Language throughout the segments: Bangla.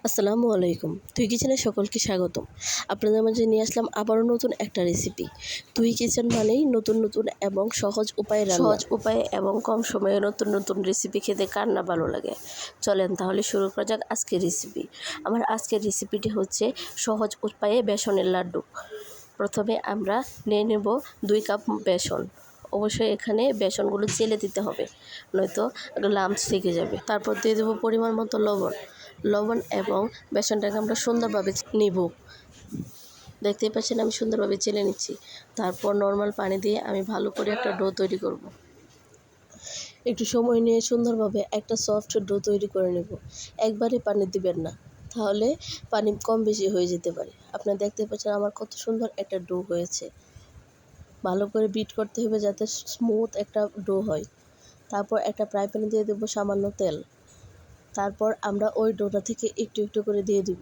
আসসালামু আলাইকুম। তুই কিচেনে সকলকে স্বাগতম। আপনাদের মাঝে নিয়ে আসলাম আবারও নতুন একটা রেসিপি। তুই কিচেন মানেই নতুন এবং সহজ উপায়ে রান্না। সহজ উপায়ে এবং কম সময়ে নতুন রেসিপি খেতে কার না ভালো লাগে। চলেন তাহলে শুরু করা যাক আজকের রেসিপি। আমার আজকের রেসিপিটি হচ্ছে সহজ উপায়ে বেসনের লাড্ডু। প্রথমে আমরা নিয়ে নেব 2 কাপ বেসন। অবশ্যই এখানে বেসনগুলো চেলে দিতে হবে, নয়তো লাম্পস থেকে যাবে। তারপর দিয়ে দেবো পরিমাণ মতো লবণ এবং বেসনটাকে আমরা সুন্দরভাবে নিব। দেখতেই পাচ্ছেন আমি সুন্দরভাবে চেলে নিচ্ছি। তারপর নর্মাল পানি দিয়ে আমি ভালো করে একটা ডো তৈরি করব। একটু সময় নিয়ে সুন্দরভাবে একটা সফট ডো তৈরি করে নেব। একবারে পানি দিবেন না, তাহলে পানি কম বেশি হয়ে যেতে পারে। আপনারা দেখতে পাচ্ছেন আমার কত সুন্দর একটা ডো হয়েছে। ভালো করে বিট করতে হবে যাতে স্মুথ একটা ডো হয়। তারপর একটা ফ্রাই প্যানে দিয়ে দেবো সামান্য তেল। তারপর আমরা ওই ডোটা থেকে একটু করে দিয়ে দিব।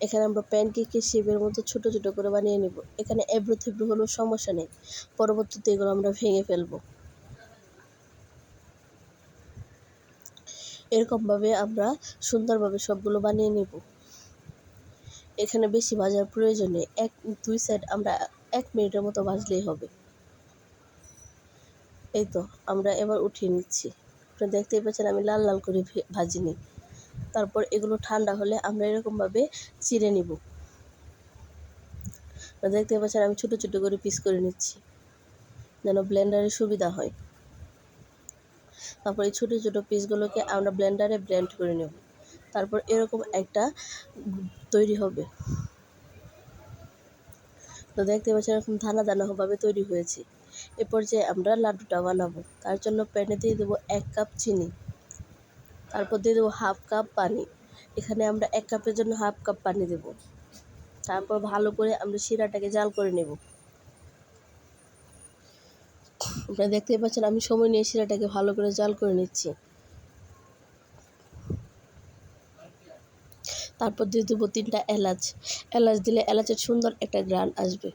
এখানে আমরা প্যানকেকের শেপের মতো ছোট করে বানিয়ে নেব। এখানে এবড়ো থেবড়ো হলেও সমস্যা নেই, পরবর্তীতে এগুলো আমরা ভেঙে ফেলব। এরকমভাবে আমরা সুন্দরভাবে সবগুলো বানিয়ে নেব। এখানে বেশি ভাজার প্রয়োজন নেই, 1-2 সাইড আমরা 1 মিনিটের মতো ভাজলেই হবে। এই তো আমরা এবার উঠিয়ে নিচ্ছি। আপনারা দেখতেই পাচ্ছেন আমি লাল করে ভাজিনি। তারপর এগুলো ঠান্ডা হলে আমরা এরকমভাবে চিড়ে নিব। দেখতে পাচ্ছেন আমি ছোট করে পিস করে নিচ্ছি, যেন ব্লেন্ডারে সুবিধা হয়। তারপর এই ছোট পিসগুলোকে আমরা ব্লেন্ডারে ব্লেন্ড করে নেব। তারপর এরকম একটা তৈরি হবে। তো দেখতে পাচ্ছেন এরকম দানাভাবে তৈরি হয়েছে। এ পর্যায়ে আমরা লাড্ডুটা বানাবো। তার জন্য প্যানে দিয়ে দেবো 1 কাপ চিনি। তারপর দিয়ে দেবো 1/2 কাপ পানি। এখানে আমরা 1 কাপের জন্য 1/2 কাপ পানি দেব। তারপর ভালো করে আমরা শিরাটাকে জাল করে নেব। আপনারা দেখতেই পাচ্ছেন আমি সময় নিয়ে শিরাটাকে ভালো করে জাল করে নিচ্ছি। তারপর দিয়ে দেবো 3টা এলাচ দিলে এলাচের সুন্দর একটা ঘ্রাণ আসবে।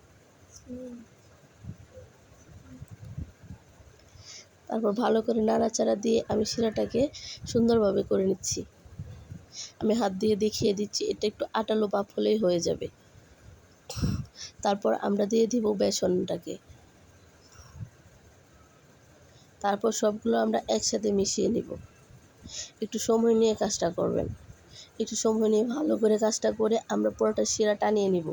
তারপর ভালো করে নাড়াচাড়া দিয়ে আমি শিরাটাকে সুন্দরভাবে করে নিচ্ছি। আমি হাত দিয়ে দেখিয়ে দিচ্ছি, এটা একটু আটালো ভাব হলেই হয়ে যাবে। তারপর আমরা দিয়ে দিব বেসনটাকে। তারপর সবগুলো আমরা একসাথে মিশিয়ে নিব। একটু সময় নিয়ে কাজটা করবেন। একটু সময় নিয়ে ভালো করে কাজটা করে আমরা পুরোটা শিরা টানিয়ে নিব।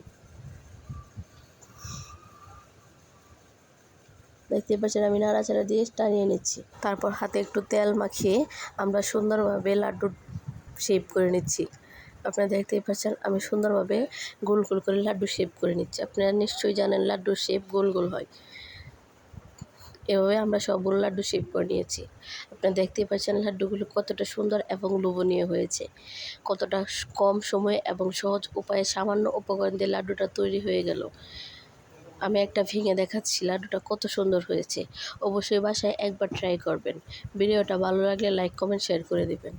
দেখতে পাচ্ছেন আমি নাড়াচাড়া দিয়ে টানিয়ে নিচ্ছি। তারপর হাতে একটু তেল মাখিয়ে আমরা সুন্দরভাবে লাড্ডুর শেপ করে নিচ্ছি। আপনারা দেখতেই পাচ্ছেন আমি সুন্দরভাবে গোল করে লাড্ডু শেপ করে নিচ্ছি। আপনারা নিশ্চয়ই জানেন লাড্ডুর শেপ গোল হয়। এভাবে আমরা সবগুলো লাড্ডু শেপ করে নিয়েছি। আপনারা দেখতেই পাচ্ছেন লাড্ডুগুলো কতটা সুন্দর এবং লোভনীয় হয়েছে। কতটা কম সময়ে এবং সহজ উপায়ে সামান্য উপকরণ দিয়ে লাড্ডুটা তৈরি হয়ে গেল। আমি একটা ভেঙে দেখাচ্ছি লাড্ডুটা কত সুন্দর হয়েছে। অবশ্যই বাসায় একবার ট্রাই করবেন। ভিডিওটা ভালো লাগলে লাইক, কমেন্ট, শেয়ার করে দিবেন।